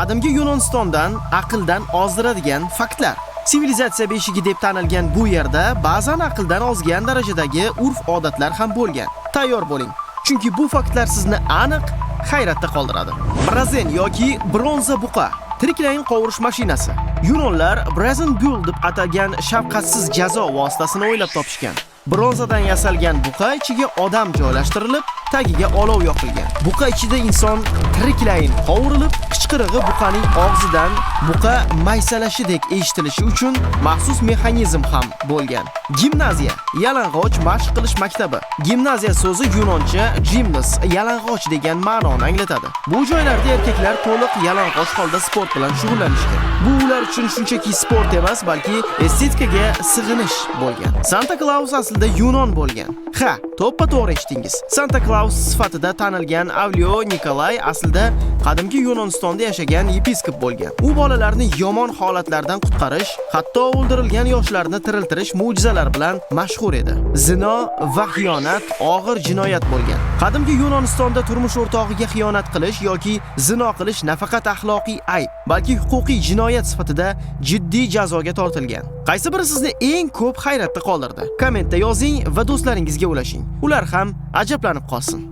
Qadimgi Yunonistondan aqldan ozdiradigan faktlar. Sivilizatsiya beshigi deb tanilgan bu yerda ba'zan aqldan ozgan darajadagi urf-odatlar ham bo'lgan. Tayyor bo'ling, chunki bu faktlar sizni aniq hayratda qoldiradi. Brazen yoki bronza buqa, tiriklayin qovurish mashinasi. Yunonlar brazen bull deb atalgan shafqatsiz jazo vositasini o'ylab topishgan. Bronzadan yasalgan buqa ichiga odam joylashtirilib, tagiga olov yoqilgan. Buqa ichida inson tiriklayin qovurilib, qichqirig'i buqaning og'zidan buqa maysalashidek eshitilishi uchun maxsus mexanizm ham bo'lgan. Gimnaziya, yalang'och mashq qilish maktabi. Gimnaziya so'zi yunoncha gymnas, yalang'och degan ma'noni anglatadi. Bu joylarda erkaklar to'liq yalang'och holda sport bilan shug'ullanishgan. Bu ular uchun shunchaki sport emas, balki estetikaga sig'inish bo'lgan. Santa Claus aslida Yunon bo'lgan. Ha, to'ppa-to'g'ri eshitdingiz. Santa Claus sifatida tanilgan Avliyo Nikolay aslida qadimgi Yunonistonda yashagan yepiskop bo'lgan. U bolalarni yomon holatlardan qutqarish, hatto o'ldirilgan yoshlarni tiriltirish mo'jizalari bilan mashhur edi. Zino va xiyonat og'ir jinoyat bo'lgan. Qadimgi Yunonistonda turmush o'rtog'iga xiyonat qilish yoki zino qilish nafaqat axloqiy ayb, balki huquqiy jinoyat sifatida jiddiy jazoga tortilgan. Qaysi biri sizni eng ko'p hayratda qoldirdi? Kommentda yozing va do'stlaringizga ulashing. Ular ham ajablanib qolsin.